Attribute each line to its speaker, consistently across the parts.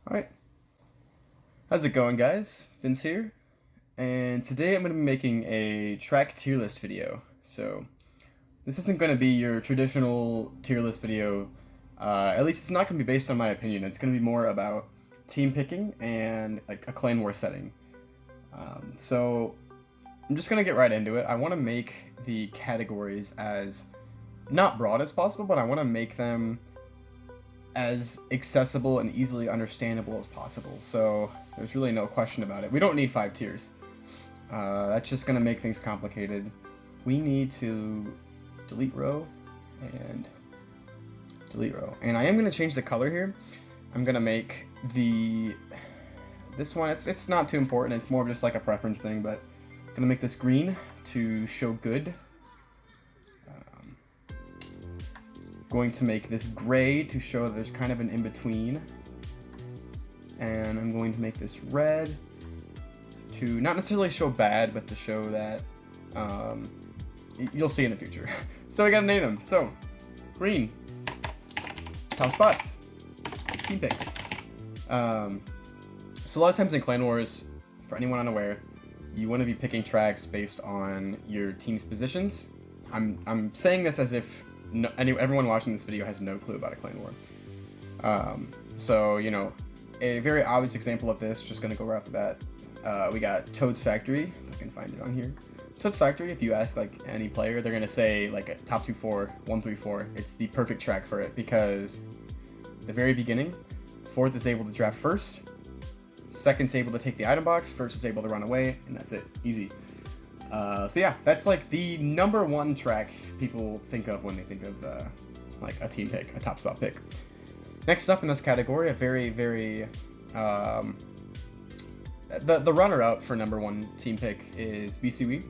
Speaker 1: Alright, how's it going, guys? Vince here, and today I'm going to be making a track tier list video. So, this isn't going to be your traditional tier list video, at least it's not going to be based on my opinion. It's going to be more about team picking and like a clan war setting. So, I'm just going to get right into it. I want to make the categories as not broad as possible, but I want to make them as accessible and easily understandable as possible. So there's really no question about it. We don't need 5 tiers. That's just going to make things complicated. We need to delete row and delete row. And I am going to change the color here. I'm going to make this one, it's not too important. It's more of just like a preference thing, but I'm going to make this green to show good. Going to make this gray to show that there's kind of an in-between, and I'm going to make this red to not necessarily show bad, but to show that you'll see in the future. So I gotta name them. So green, top spots, team picks. So a lot of times in Clan Wars, for anyone unaware, you want to be picking tracks based on your team's positions. I'm saying this as if everyone watching this video has no clue about a clan war. So, you know, a very obvious example of this, just gonna go right off the bat, we got Toad's Factory, if I can find it on here. Toad's Factory, if you ask like any player, they're gonna say like a top 2-4, 1-3-4. It's the perfect track for it because the very beginning, 4th is able to draft first, 2nd's able to take the item box, 1st is able to run away, and that's it, easy. So yeah, that's like the #1 track people think of when they think of like a team pick, a top spot pick. Next up in this category, a very the runner-up for #1 team pick is BCW.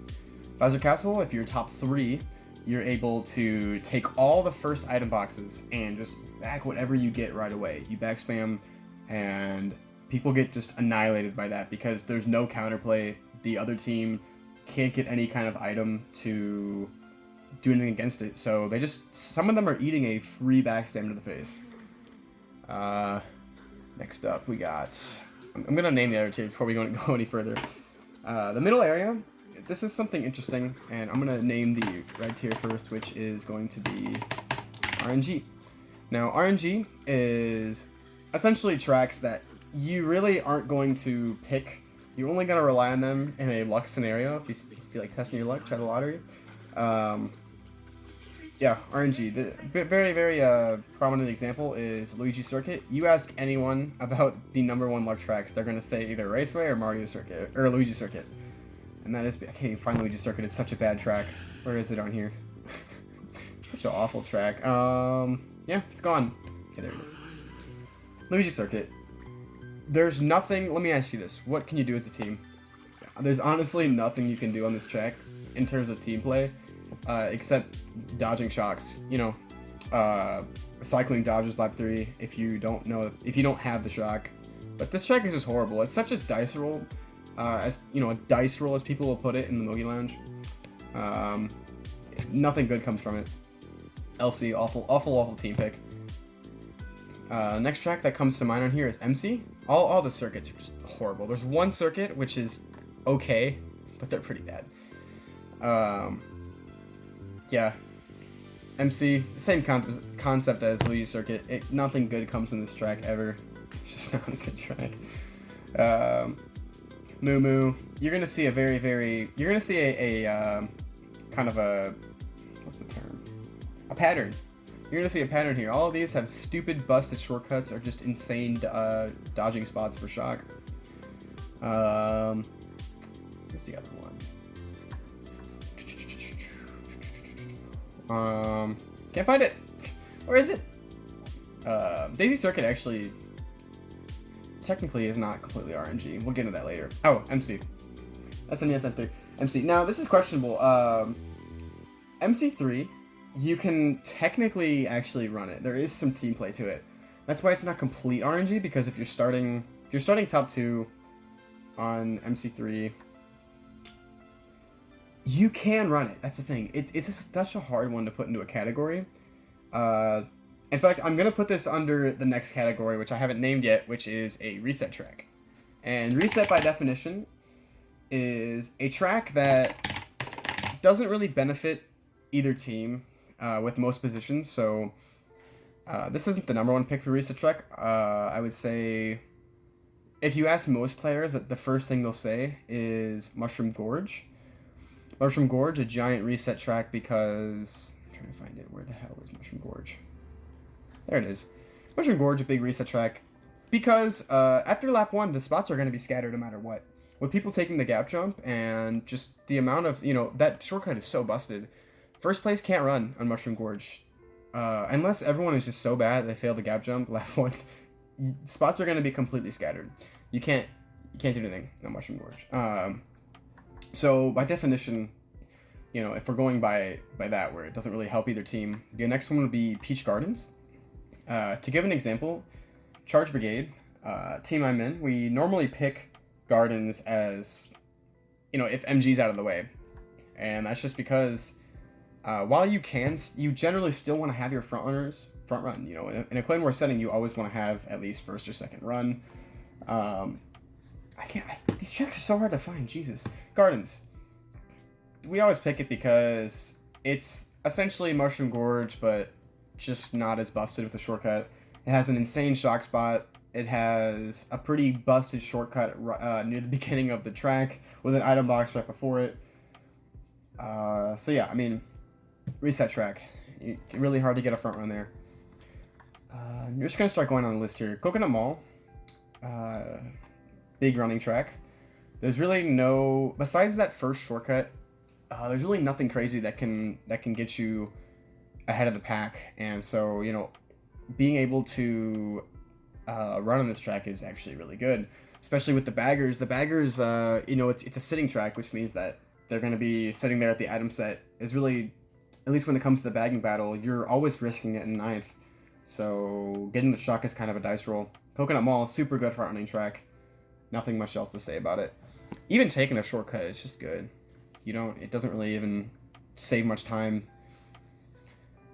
Speaker 1: Bowser Castle. If you're top 3, you're able to take all the first item boxes and just back whatever you get right away. You back spam, and people get just annihilated by that because there's no counterplay. The other team can't get any kind of item to do anything against it, so they just, some of them are eating a free backstab to the face. Next up we got, I'm gonna name the other two before we go any further. The middle area, this is something interesting, and I'm gonna name the red tier first, which is going to be RNG. Now RNG is essentially tracks that you really aren't going to pick. You're only going to rely on them in a luck scenario. If you feel like testing your luck, try the lottery. Yeah, RNG. The very prominent example is Luigi Circuit. You ask anyone about the #1 luck tracks, they're going to say either Raceway or Mario Circuit, or Luigi Circuit. And that is, I can't even find Luigi Circuit. It's such a bad track. Where is it on here? Such an awful track. Yeah, it's gone. Okay, there it is. Luigi Circuit. There's nothing, let me ask you this, what can you do as a team? There's honestly nothing you can do on this track in terms of team play, except dodging shocks. You know, cycling dodges lap 3 if you don't have the shock. But this track is just horrible. It's such a dice roll, as you know, a dice roll as people will put it in the Mogi Lounge. Nothing good comes from it. LC, awful team pick. Next track that comes to mind on here is MC. All the circuits are just horrible. There's one circuit which is okay, but they're pretty bad. Yeah, MC, same concept as Luigi Circuit. Nothing good comes from this track ever. It's just not a good track. Moo Moo, you're gonna see you're gonna see a kind of a, what's the term? A pattern. You're going to see a pattern here. All of these have stupid busted shortcuts or just insane dodging spots for shock. What's the other one? Can't find it. Where is it? Daisy Circuit actually technically is not completely RNG. We'll get into that later. Oh, MC. SNES M3. MC. Now, this is questionable. MC3, you can technically actually run it. There is some team play to it. That's why it's not complete RNG, because if you're starting top 2 on MC3, you can run it. That's the thing. It's just such a hard one to put into a category. In fact, I'm going to put this under the next category, which I haven't named yet, which is a reset track. And reset, by definition, is a track that doesn't really benefit either team with most positions. So this isn't the number one pick for reset track. I would say if you ask most players, that the first thing they'll say is Mushroom Gorge. Mushroom Gorge, a giant reset track because... I'm trying to find it. Where the hell is Mushroom Gorge? There it is. Mushroom Gorge, a big reset track because after lap 1, the spots are going to be scattered no matter what. With people taking the gap jump and just the amount of, that shortcut is so busted. First place can't run on Mushroom Gorge. Unless everyone is just so bad they fail the gap jump, lap 1, spots are going to be completely scattered. You can't do anything on Mushroom Gorge. So by definition, if we're going by that, where it doesn't really help either team, the next one would be Peach Gardens. To give an example, Charge Brigade, team I'm in, we normally pick Gardens as, if MG's out of the way. And that's just because while you generally still want to have your front run. In a Claymore setting, you always want to have at least first or second run. These tracks are so hard to find, Jesus. Gardens. We always pick it because it's essentially Mushroom Gorge, but just not as busted with the shortcut. It has an insane shock spot. It has a pretty busted shortcut near the beginning of the track with an item box right before it. So yeah, reset track. Really hard to get a front run there. You're just going to start going on the list here. Coconut Mall. Big running track. There's really besides that first shortcut, there's really nothing crazy that can get you ahead of the pack, and so being able to run on this track is actually really good, especially with the baggers. The baggers, it's a sitting track, which means that they're going to be sitting there at the item set. Is really, at least when it comes to the bagging battle, you're always risking it in ninth. So getting the shock is kind of a dice roll. Coconut Mall, super good front running track. Nothing much else to say about it. Even taking a shortcut, it's just good. It doesn't really even save much time.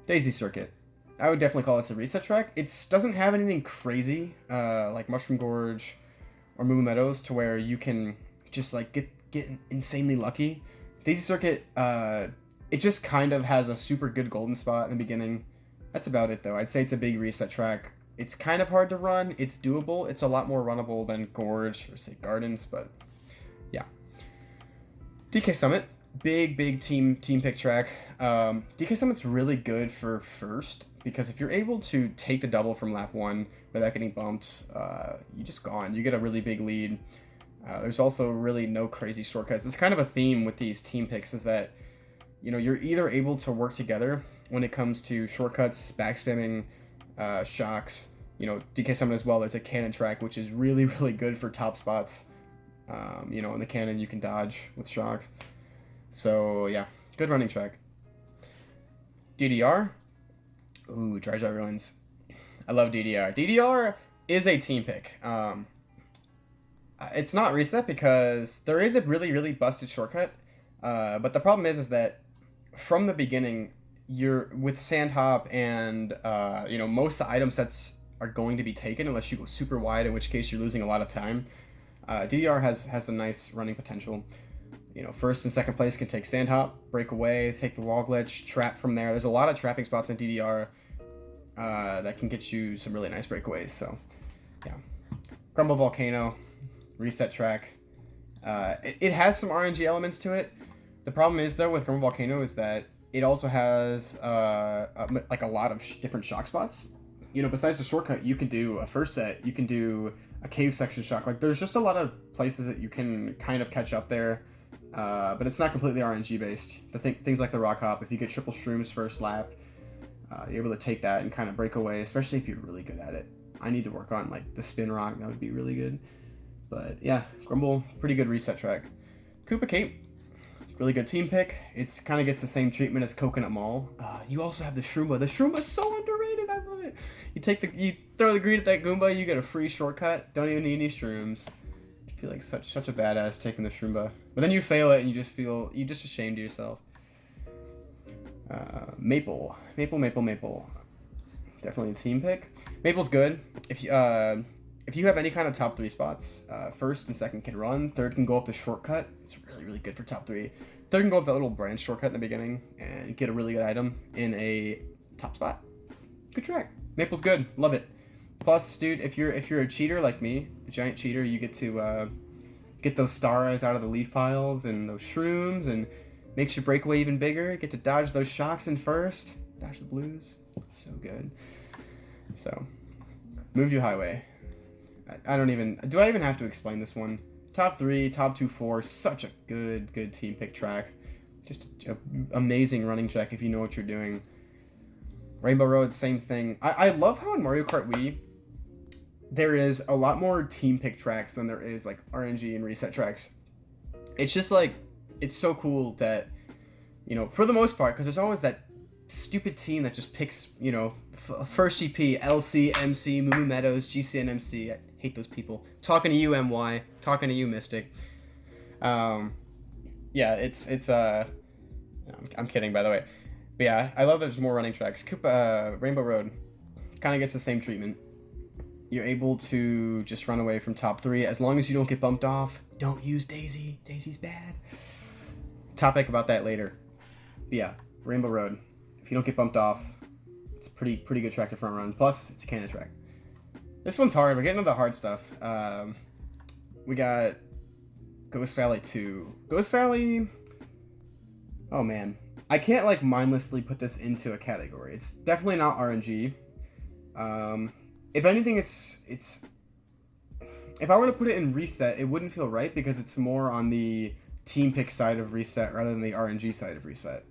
Speaker 1: Daisy Circuit. I would definitely call this a reset track. It doesn't have anything crazy like Mushroom Gorge or Moo Meadows to where you can just get insanely lucky. Daisy Circuit, it just kind of has a super good golden spot in the beginning. That's about it though. I'd say it's a big reset track. It's kind of hard to run. It's doable. It's a lot more runnable than Gorge or say Gardens, but yeah. DK Summit, big team pick track. DK Summit's really good for first because if you're able to take the double from lap 1 without getting bumped, you just gone. You get a really big lead. There's also really no crazy shortcuts. It's kind of a theme with these team picks is that you're either able to work together when it comes to shortcuts, backspamming, shocks. DK Summit as well. There's a cannon track which is really good for top spots. In the cannon you can dodge with shock. So yeah, good running track. DDR. Ooh, Dry Ruins. I love DDR. DDR is a team pick. It's not reset because there is a really busted shortcut. But the problem is that from the beginning, you're with Sand Hop and most of the item sets are going to be taken unless you go super wide, in which case you're losing a lot of time. DDR has a nice running potential. First and second place can take Sand Hop, break away, take the wall glitch, trap from there. There's a lot of trapping spots in DDR that can get you some really nice breakaways. So, yeah. Grumble Volcano, reset track. It has some RNG elements to it. The problem is, though, with Grumble Volcano is that it also has a lot of different shock spots. Besides the shortcut, you can do a first set, you can do a cave section shock. There's just a lot of places that you can kind of catch up there. But it's not completely RNG based. Things like the rock hop, if you get triple shrooms first lap, you're able to take that and kind of break away, especially if you're really good at it. I need to work on the spin rock, that would be really good. But yeah, Grumble, pretty good reset track. Koopa Cape, really good team pick. It's kind of gets the same treatment as Coconut Mall. You also have the Shroomba. The Shroomba's so underrated, I love it. You throw the green at that Goomba, you get a free shortcut. Don't even need any shrooms. I feel like such a badass taking the Shroomba. But then you fail it and you're just ashamed of yourself. Maple. Definitely a team pick. Maple's good. If you have any kind of top 3 spots, first and second can run. Third can go up the shortcut. It's really, really good for top 3. Third can go up that little branch shortcut in the beginning and get a really good item in a top spot. Good track. Maple's good. Love it. Plus, dude, if you're a cheater like me, a giant cheater, you get to get those stars out of the leaf piles and those shrooms, and makes your breakaway even bigger. Get to dodge those shocks in first. Dodge the blues. It's so good. So, move you highway. I don't even... Do I even have to explain this one? Top 3, top 2, 4. Such a good team pick track. Just an amazing running track if you know what you're doing. Rainbow Road, same thing. I love how in Mario Kart Wii, there is a lot more team pick tracks than there is like RNG and reset tracks. It's just like, it's so cool that, you know, for the most part, because there's always that stupid team that just picks, you know, first GP, LC, MC, Moo Meadows, GC, and MC. I hate those people. Talking to you, MY. Talking to you, Mystic. Yeah, I'm kidding, by the way. But yeah, I love that there's more running tracks. Rainbow Road kind of gets the same treatment. You're able to just run away from top 3 as long as you don't get bumped off. Don't use Daisy. Daisy's bad. Topic about that later. But yeah, Rainbow Road. If you don't get bumped off, it's a pretty good track to front run. Plus, it's a cannon track. This one's hard. We're getting into the hard stuff. We got Ghost Valley 2. Ghost Valley... Oh, man. I can't, like, mindlessly put this into a category. It's definitely not RNG. If anything, it's... If I were to put it in Reset, it wouldn't feel right because it's more on the team pick side of Reset rather than the RNG side of Reset.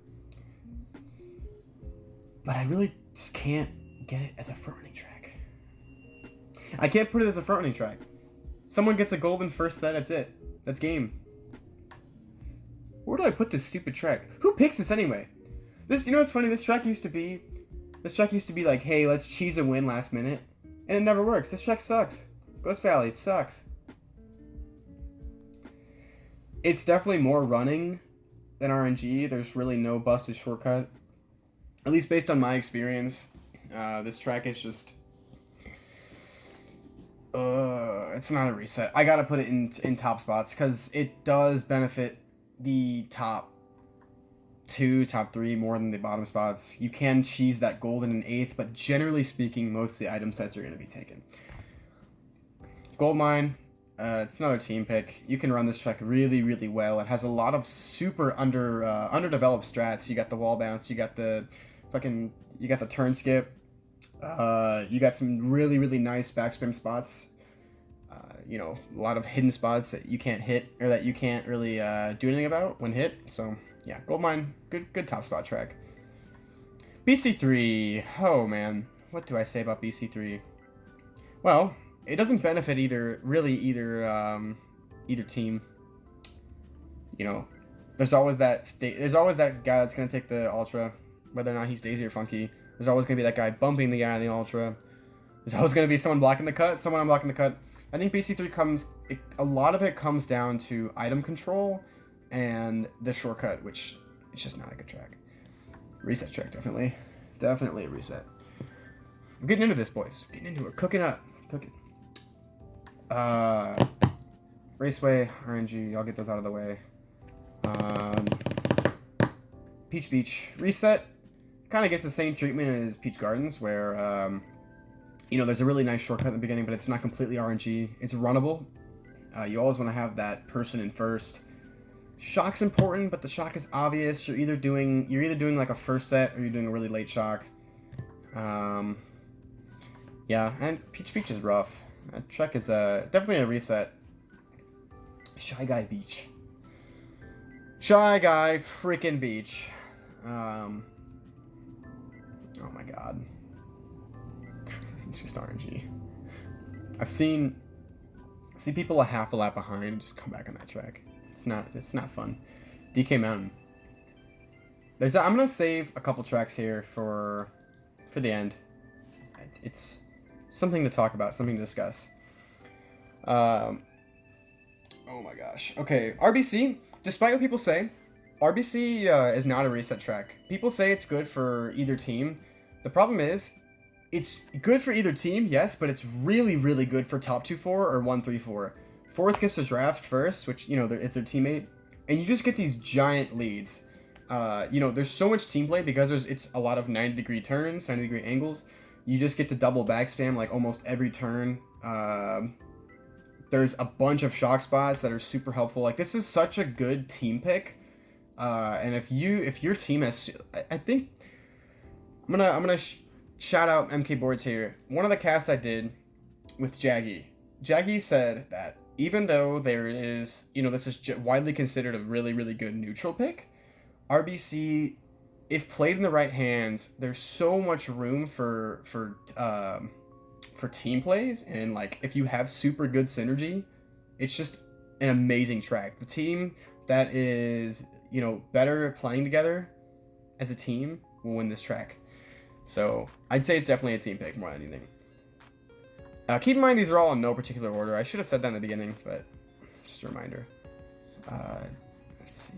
Speaker 1: But I really just can't get it as a front running track. I can't put it as a front running track. Someone gets a golden first set, that's it. That's game. Where do I put this stupid track? Who picks this anyway? This, you know what's funny? This track used to be like, hey, let's cheese a win last minute. And it never works. This track sucks. Ghost Valley, it sucks. It's definitely more running than RNG. There's really no busted shortcut. At least based on my experience. This track is just... it's not a reset. I gotta put it in top spots because it does benefit the top 2, top 3 more than the bottom spots. You can cheese that gold in an 8th, but generally speaking, most of the item sets are going to be taken. Gold Mine, it's another team pick. You can run this track really, really well. It has a lot of super underdeveloped strats. You got the wall bounce, you got the turn skip. You got some really, really nice backspin spots. You know, a lot of hidden spots that you can't hit or that you can't really do anything about when hit. So yeah, Gold Mine, good top spot track. BC3, oh man, what do I say about BC3? Well, it doesn't benefit either team. You know, there's always that guy that's gonna take the Ultra, whether or not he's Daisy or Funky. There's always gonna be that guy bumping the guy on the Ultra. There's always gonna be someone blocking the cut, someone unblocking the cut. I think BC3 a lot of it comes down to item control and the shortcut, which it's just not a good track. Reset track, definitely a reset. I'm getting into this, boys. Getting into it. Cooking up. Cooking. Raceway, RNG, I'll get those out of the way. Peach Beach. Reset kind of gets the same treatment as Peach Gardens, where, you know, there's a really nice shortcut in the beginning, but it's not completely RNG. It's runnable. You always want to have that person in first. Shock's important, but the shock is obvious. You're either doing like a first set or you're doing a really late shock. Yeah, and Peach Beach is rough. That track is definitely a reset. Shy Guy Beach. Shy Guy freaking Beach. Oh my god. It's just RNG. I've seen people a half a lap behind and just come back on that track. It's not fun. DK Mountain. I'm gonna save a couple tracks here for the end. It's something to talk about, something to discuss. Oh my gosh. Okay, RBC. Despite what people say, RBC is not a reset track. People say it's good for either team. The problem is, it's good for either team, yes, but it's really, really good for top 2-4 or 1-3-4. Fourth gets to draft first, which, you know, is their teammate, and you just get these giant leads. You know, there's so much team play because it's a lot of 90-degree turns, 90-degree angles. You just get to double back spam like almost every turn. There's a bunch of shock spots that are super helpful. Like, this is such a good team pick. And if your team has, I think I'm gonna shout out MK Boards here. One of the casts I did with Jaggy said that even though there is, you know, this is widely considered a really, really good neutral pick, RBC, if played in the right hands, there's so much room for team plays, and like if you have super good synergy, it's just an amazing track. The team that is, you know, better at playing together as a team will win this track. So I'd say it's definitely a team pick more than anything. Keep in mind these are all in no particular order. I should have said that in the beginning, but just a reminder. Let's see.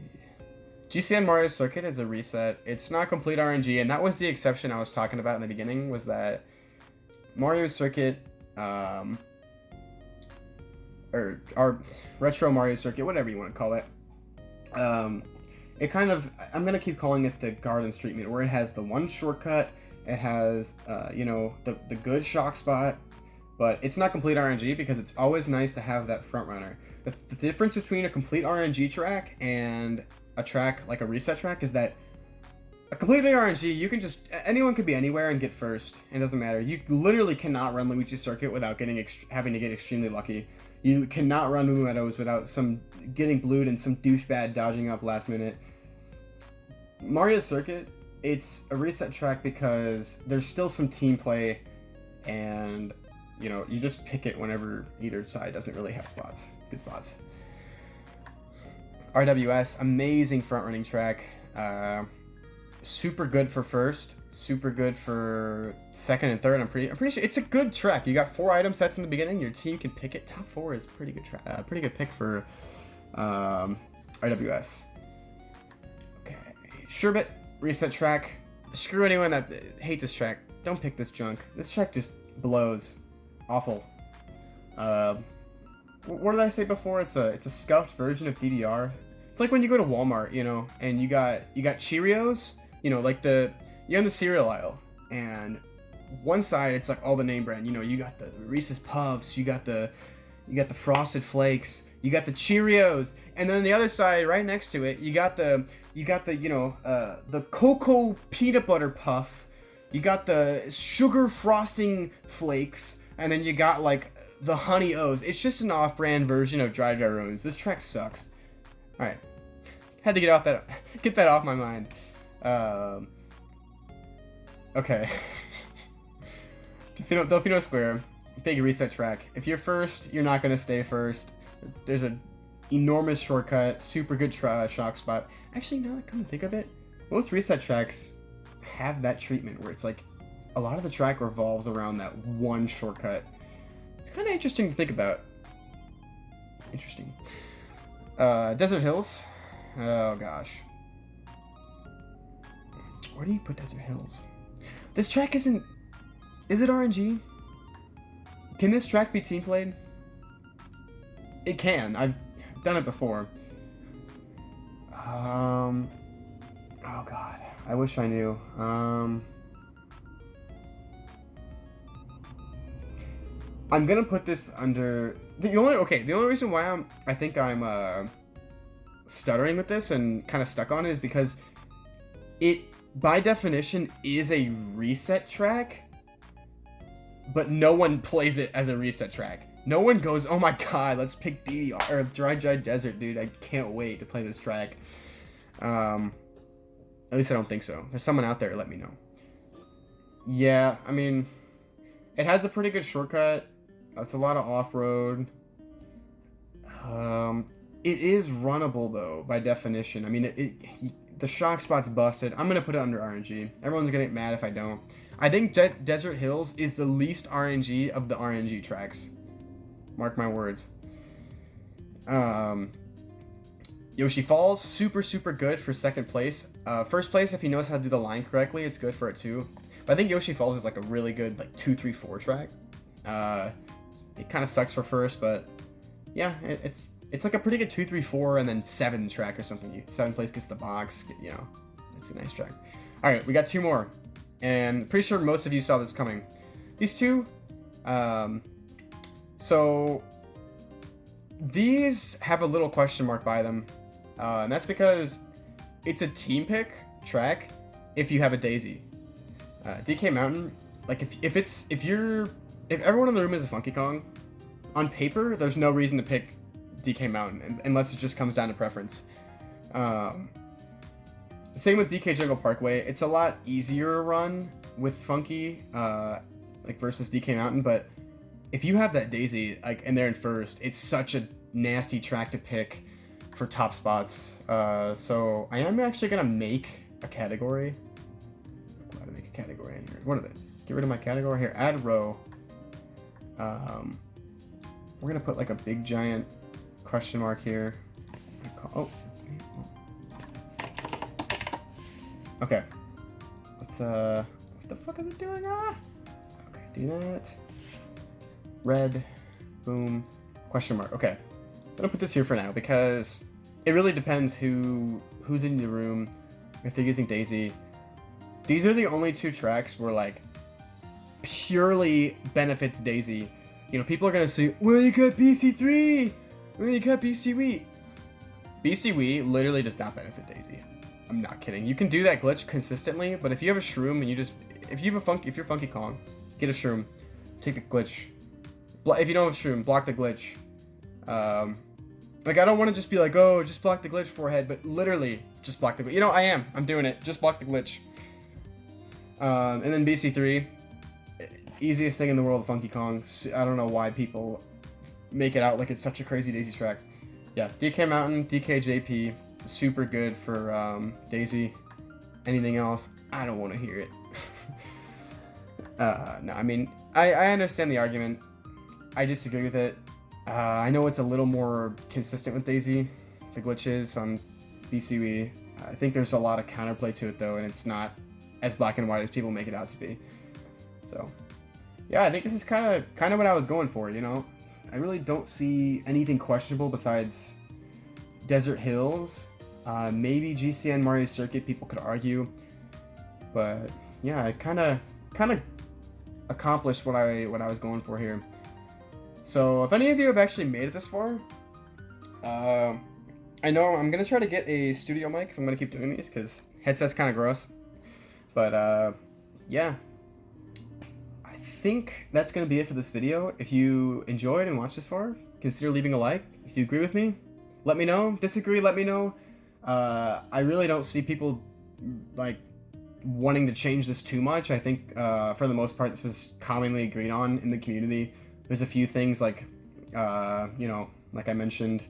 Speaker 1: GCN Mario Circuit is a reset. It's not complete RNG, and that was the exception I was talking about in the beginning, was that Mario Circuit, or our retro Mario Circuit, whatever you want to call it. It kind of, I'm going to keep calling it the Garden Street Meet, where it has the one shortcut, it has, you know, the good shock spot, but it's not complete RNG because it's always nice to have that front runner. The difference between a complete RNG track and a track like a reset track is that a completely RNG, you can just, anyone could be anywhere and get first. It doesn't matter. You literally cannot run Luigi's Circuit without having to get extremely lucky. You cannot run Moo Meadows without getting blued and some douchebag dodging up last minute. Mario Circuit, it's a reset track because there's still some team play, and you know, you just pick it whenever either side doesn't really have good spots. RWS, amazing front running track. Super good for first, super good for second and third. I'm pretty sure it's a good track. You got 4 item sets in the beginning. Your team can pick it. Top 4 is pretty good pick for RWS. Okay, Sherbet reset track. Screw anyone that hate this track. Don't pick this junk. This track just blows. Awful. What did I say before? It's a scuffed version of DDR. It's like when you go to Walmart, you know, and you got Cheerios. You know, like you're in the cereal aisle, and one side it's like all the name brand. You know, you got the Reese's Puffs, you got the Frosted Flakes, you got the Cheerios, and then on the other side, right next to it, you got the you know, the Cocoa Peanut Butter Puffs, you got the Sugar Frosting Flakes, and then you got like the Honey O's. It's just an off-brand version of Dry Dry Ruins. This track sucks. All right, had to get that off my mind. Okay. Delfino Square, big reset track. If you're first, you're not gonna stay first. There's an enormous shortcut, super good shock spot. Actually, now that I come to think of it, most reset tracks have that treatment where it's like a lot of the track revolves around that one shortcut. It's kind of interesting to think about. Interesting. Desert Hills. Oh gosh. Where do you put Desert Hills? This track isn't... Is it RNG? Can this track be team played? It can. I've done it before. Oh god. I wish I knew. I'm gonna put this under... The only reason why I think I'm stuttering with this and kind of stuck on it is because it, by definition, is a reset track, but no one plays it as a reset track. No one goes, oh my god, let's pick DDR or Dry Desert, dude. I can't wait to play this track. At least I don't think so. There's someone out there, let me know. Yeah, I mean, it has a pretty good shortcut. It's a lot of off-road. It is runnable though, by definition. I mean, the shock spot's busted. I'm gonna put it under RNG. Everyone's gonna get mad if I don't. I think Desert Hills is the least RNG of the RNG tracks. Mark my words. Yoshi Falls, super good for second place. First place, if he knows how to do the line correctly, it's good for it too. But I think Yoshi Falls is like a really good like 2, 3, 4 track. It kind of sucks for first, but yeah, it's like a pretty good 2, 3, 4, and then 7 track or something. 7th place gets the box. You know, it's a nice track. All right, we got 2 more, and pretty sure most of you saw this coming. These 2, so these have a little question mark by them, and that's because it's a team pick track if you have a Daisy. DK Mountain, like if everyone in the room is a Funky Kong, on paper there's no reason to pick DK Mountain unless it just comes down to preference. Same with DK Jungle Parkway. It's a lot easier to run with Funky, like versus DK Mountain, but if you have that Daisy, like, and they're in first, it's such a nasty track to pick for top spots. So I am actually gonna make a category. I'm gonna make a category in here. What are they? Get rid of my category here. Add row. We're gonna put like a big giant question mark here. Oh. Okay. Let's what the fuck is it doing? Ah. Okay, do that. Red. Boom. Question mark. Okay. I'm gonna put this here for now because it really depends who's in the room, if they're using Daisy. These are the only 2 tracks where like purely benefits Daisy. You know, people are gonna say, well, you got BC3, well, you got BC Wii. BC Wii literally does not benefit Daisy. I'm not kidding. You can do that glitch consistently, but if you have a shroom and if you're Funky Kong, get a shroom, take the glitch. If you don't have a shroom, block the glitch. Like, I don't want to just be like, oh, just block the glitch forehead, but literally just block the glitch. You know, I'm doing it. Just block the glitch. And then BC3, easiest thing in the world of Funky Kong. I don't know why people make it out like it's such a crazy Daisy track. Yeah, DK Mountain, DK JP, super good for Daisy. Anything else, I don't want to hear it. No, I mean, I understand the argument. I disagree with it. I know it's a little more consistent with Daisy, the glitches on BCW. I think there's a lot of counterplay to it though, and it's not as black and white as people make it out to be. So, yeah, I think this is kind of what I was going for. You know, I really don't see anything questionable besides Desert Hills, maybe GCN Mario Circuit. People could argue, but yeah, I kind of accomplished what I was going for here. So if any of you have actually made it this far, I know I'm gonna try to get a studio mic if I'm gonna keep doing these because headset's kind of gross. But yeah, I think that's gonna be it for this video. If you enjoyed and watched this far, consider leaving a like. If you agree with me, let me know. Disagree, let me know. I really don't see people like wanting to change this too much. I think for the most part this is commonly agreed on in the community. There's a few things like you know, like I mentioned,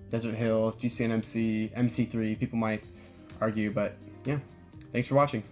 Speaker 1: Desert Hills, GCN MC, MC3, people might argue, but yeah, thanks for watching.